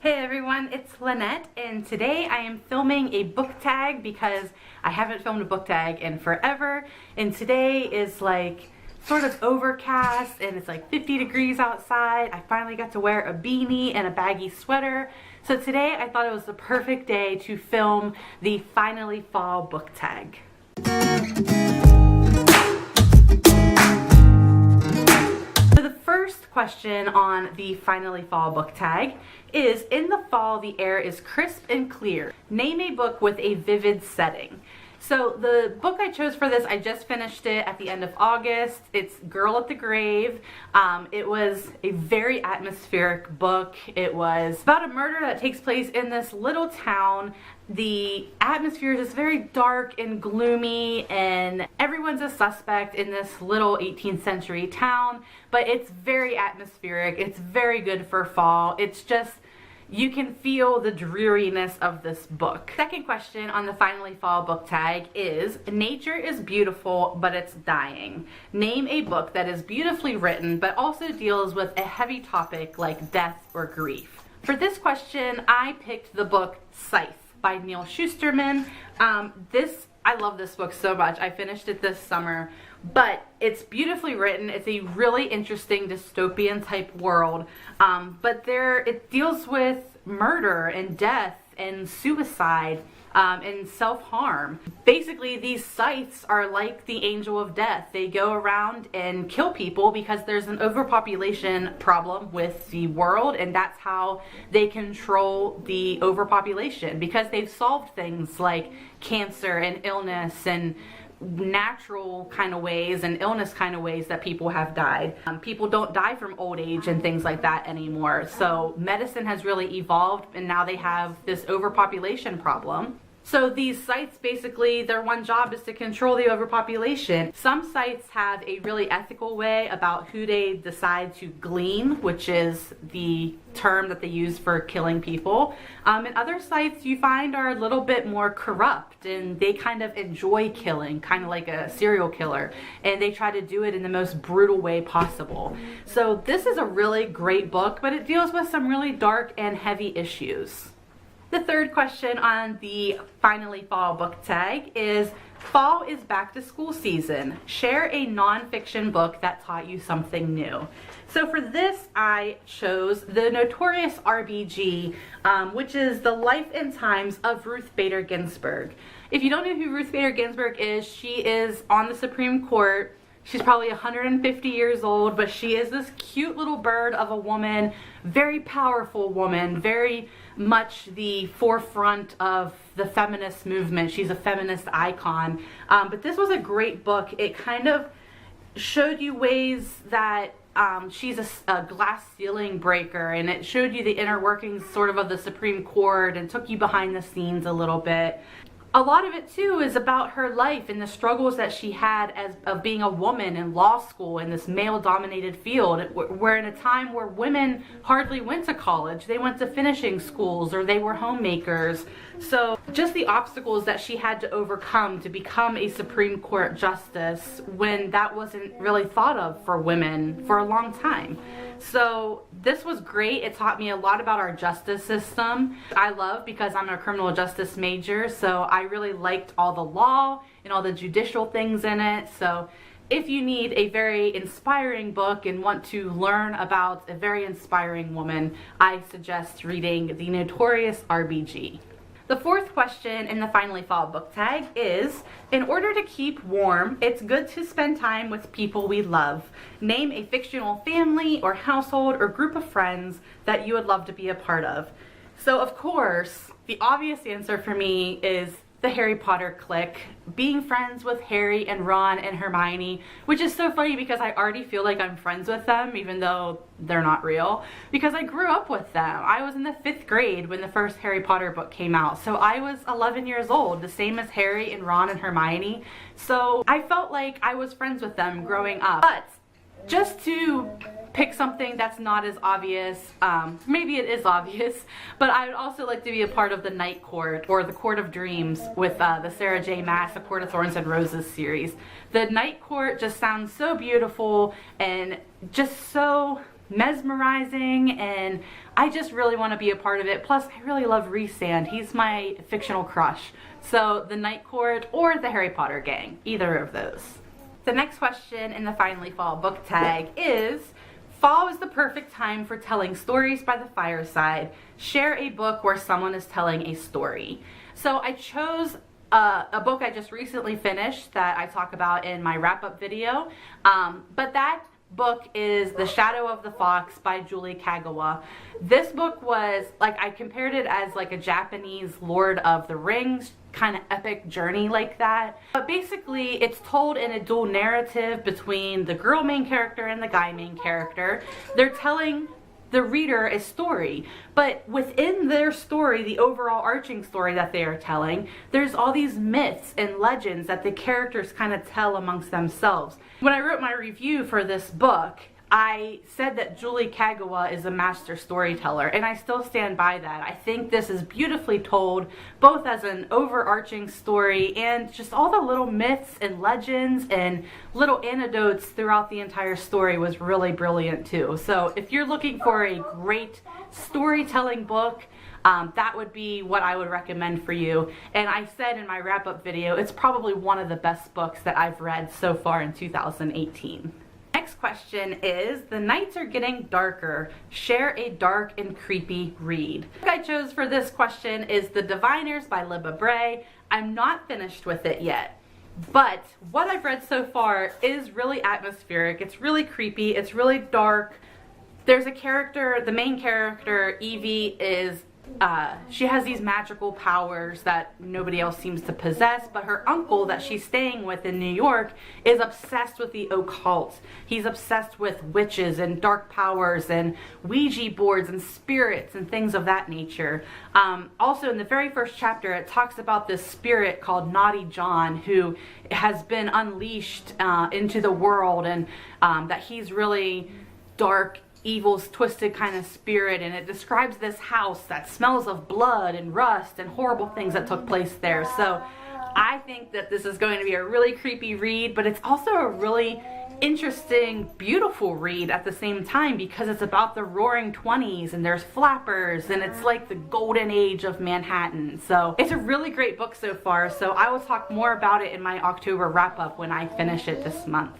Hey everyone, it's Lynette, and today I am filming a book tag because I haven't filmed a book tag in forever, and today is like sort of overcast and it's like 50 degrees outside. I finally got to wear a beanie and a baggy sweater, so today I thought it was the perfect day to film the Finally Fall book tag. First question on the Finally Fall book tag is, in the fall the air is crisp and clear. Name a book with a vivid setting. So the book I chose for this, I just finished it at the end of August. It's Girl at the Grave. It was a very atmospheric book. It was about a murder that takes place in this little town. The atmosphere is very dark and gloomy, and everyone's a suspect in this little 18th century town, but it's very atmospheric. It's very good for fall. It's just, you can feel the dreariness of this book. Second question on the Finally Fall book tag is, nature is beautiful, but it's dying. Name a book that is beautifully written, but also deals with a heavy topic like death or grief. For this question, I picked the book Scythe by Neal Shusterman. I love this book so much. I finished it this summer, but it's beautifully written. It's a really interesting dystopian type world, but it deals with murder and death and suicide and self-harm. Basically, these scythes are like the angel of death. They go around and kill people because there's an overpopulation problem with the world, and that's how they control the overpopulation, because they've solved things like cancer and illness and natural kind of ways and illness kind of ways that people have died. People don't die from old age and things like that anymore. So medicine has really evolved, and now they have this overpopulation problem. So these scythes, basically, their one job is to control the overpopulation. Some scythes have a really ethical way about who they decide to glean, which is the term that they use for killing people. And other scythes you find are a little bit more corrupt, and they kind of enjoy killing, kind of like a serial killer, and they try to do it in the most brutal way possible. So this is a really great book, but it deals with some really dark and heavy issues. The third question on the Finally Fall book tag is, fall is back to school season. Share a nonfiction book that taught you something new. So for this, I chose The Notorious RBG, which is the life and times of Ruth Bader Ginsburg. If you don't know who Ruth Bader Ginsburg is, she is on the Supreme Court. She's probably 150 years old, but she is this cute little bird of a woman, very powerful woman, very much the forefront of the feminist movement. She's a feminist icon. But this was a great book. It kind of showed you ways that she's a glass ceiling breaker, and it showed you the inner workings sort of the Supreme Court and took you behind the scenes a little bit. A lot of it too is about her life and the struggles that she had of being a woman in law school in this male-dominated field. We're in a time where women hardly went to college. They went to finishing schools, or they were homemakers. So just the obstacles that she had to overcome to become a Supreme Court justice, when that wasn't really thought of for women for a long time. So this was great. It taught me a lot about our justice system. I love, because I'm a criminal justice major, so I really liked all the law and all the judicial things in it. So if you need a very inspiring book and want to learn about a very inspiring woman, I suggest reading The Notorious RBG. The fourth question in the Finally Fall book tag is, in order to keep warm, it's good to spend time with people we love. Name a fictional family or household or group of friends that you would love to be a part of. So of course, the obvious answer for me is the Harry Potter clique, being friends with Harry and Ron and Hermione, which is so funny because I already feel like I'm friends with them, even though they're not real, because I grew up with them. I was in the 5th grade when the first Harry Potter book came out, so I was 11 years old, the same as Harry and Ron and Hermione, so I felt like I was friends with them growing up. But just to pick something that's not as obvious, maybe it is obvious, but I would also like to be a part of the Night Court, or the Court of Dreams, with the Sarah J. Maas A Court of Thorns and Roses series. The Night Court just sounds so beautiful and just so mesmerizing, and I just really want to be a part of it. Plus, I really love Rhysand. He's my fictional crush. So the Night Court or the Harry Potter gang, either of those. The next question in the Finally Fall book tag is, fall is the perfect time for telling stories by the fireside. Share a book where someone is telling a story. So I chose a book I just recently finished that I talk about in my wrap-up video, but that book is The Shadow of the Fox by Julie Kagawa. This book was, like, I compared it as like a Japanese Lord of the Rings kind of epic journey like that. But basically it's told in a dual narrative between the girl main character and the guy main character. They're telling the reader a story, but within their story, the overall arching story that they are telling, there's all these myths and legends that the characters kind of tell amongst themselves. When I wrote my review for this book, I said that Julie Kagawa is a master storyteller, and I still stand by that. I think this is beautifully told, both as an overarching story and just all the little myths and legends and little anecdotes throughout the entire story was really brilliant too. So if you're looking for a great storytelling book, that would be what I would recommend for you. And I said in my wrap-up video, it's probably one of the best books that I've read so far in 2018. Next question is, the nights are getting darker. Share a dark and creepy read. The book I chose for this question is The Diviners by Libba Bray. I'm not finished with it yet, but what I've read so far is really atmospheric. It's really creepy. It's really dark. There's a character, the main character, Evie, is she has these magical powers that nobody else seems to possess, but her uncle that she's staying with in New York is obsessed with the occult. He's obsessed with witches and dark powers and Ouija boards and spirits and things of that nature. Also, in the very first chapter, it talks about this spirit called Naughty John who has been unleashed into the world, and that he's really dark, evil's twisted kind of spirit, and it describes this house that smells of blood and rust and horrible things that took place there. So I think that this is going to be a really creepy read, but it's also a really interesting, beautiful read at the same time, because it's about the roaring 20s and there's flappers and it's like the golden age of Manhattan. So it's a really great book so far, so I will talk more about it in my October wrap-up when I finish it this month.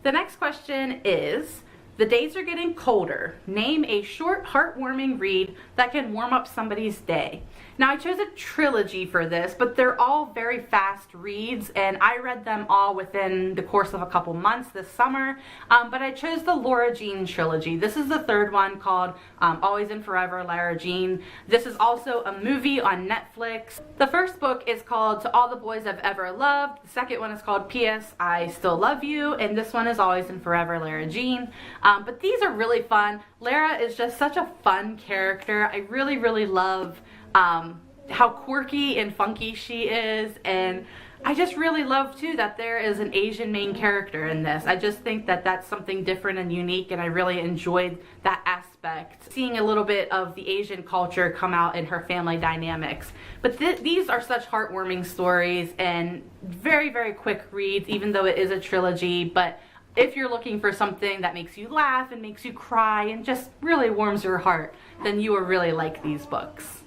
The next question is, the days are getting colder. Name a short, heartwarming read that can warm up somebody's day. Now, I chose a trilogy for this, but they're all very fast reads, and I read them all within the course of a couple months this summer, but I chose the Lara Jean trilogy. This is the third one, called Always and Forever, Lara Jean. This is also a movie on Netflix. The first book is called To All the Boys I've Ever Loved. The second one is called P.S. I Still Love You, and this one is Always and Forever, Lara Jean. But these are really fun. Lara is just such a fun character. I really, really love how quirky and funky she is, and I just really love too that there is an Asian main character in this. I just think that that's something different and unique, and I really enjoyed that aspect. Seeing a little bit of the Asian culture come out in her family dynamics. But these are such heartwarming stories and very, very quick reads, even though it is a trilogy. But if you're looking for something that makes you laugh and makes you cry and just really warms your heart, then you will really like these books.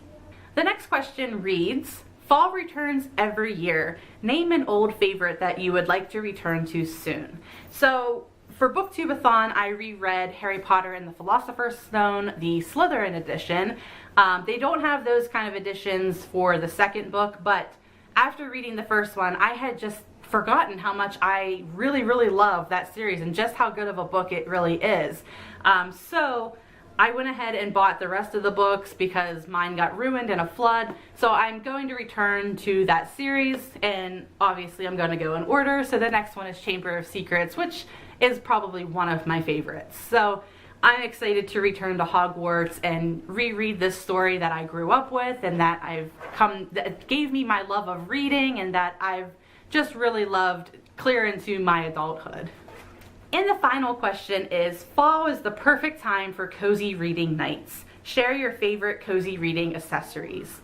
The next question reads, fall returns every year. Name an old favorite that you would like to return to soon. So for Booktubeathon, I reread Harry Potter and the Philosopher's Stone, the Slytherin edition. They don't have those kind of editions for the second book, but after reading the first one, I had just forgotten how much I really, really love that series and just how good of a book it really is. So I went ahead and bought the rest of the books because mine got ruined in a flood. So I'm going to return to that series, and obviously I'm going to go in order. So the next one is Chamber of Secrets, which is probably one of my favorites. So I'm excited to return to Hogwarts and reread this story that I grew up with, and that that gave me my love of reading, and that I've just really loved clear into my adulthood. And the final question is, fall is the perfect time for cozy reading nights. Share your favorite cozy reading accessories.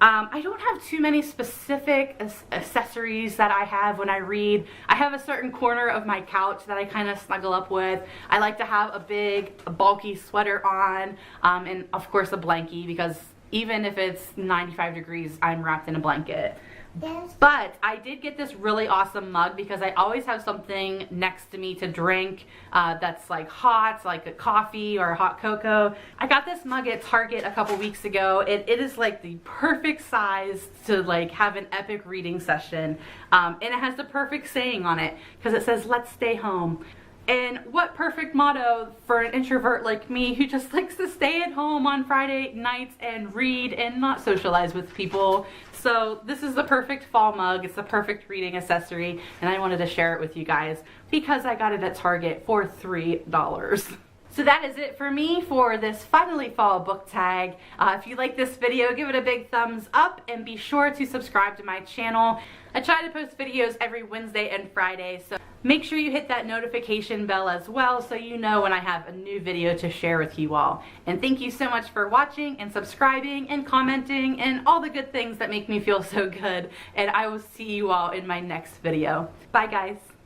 I don't have too many specific accessories that I have when I read. I have a certain corner of my couch that I kind of snuggle up with. I like to have a big, bulky sweater on, and of course a blankie, because even if it's 95 degrees, I'm wrapped in a blanket. Yes. But I did get this really awesome mug because I always have something next to me to drink that's like hot, like a coffee or a hot cocoa. I got this mug at Target a couple weeks ago. It is like the perfect size to like have an epic reading session. And it has the perfect saying on it because it says, "Let's stay home." And what perfect motto for an introvert like me who just likes to stay at home on Friday nights and read and not socialize with people. So this is the perfect fall mug. It's the perfect reading accessory, and I wanted to share it with you guys because I got it at Target for $3. So that is it for me for this Finally Fall book tag. If you like this video, give it a big thumbs up and be sure to subscribe to my channel. I try to post videos every Wednesday and Friday, so make sure you hit that notification bell as well so you know when I have a new video to share with you all. And thank you so much for watching and subscribing and commenting and all the good things that make me feel so good. And I will see you all in my next video. Bye guys.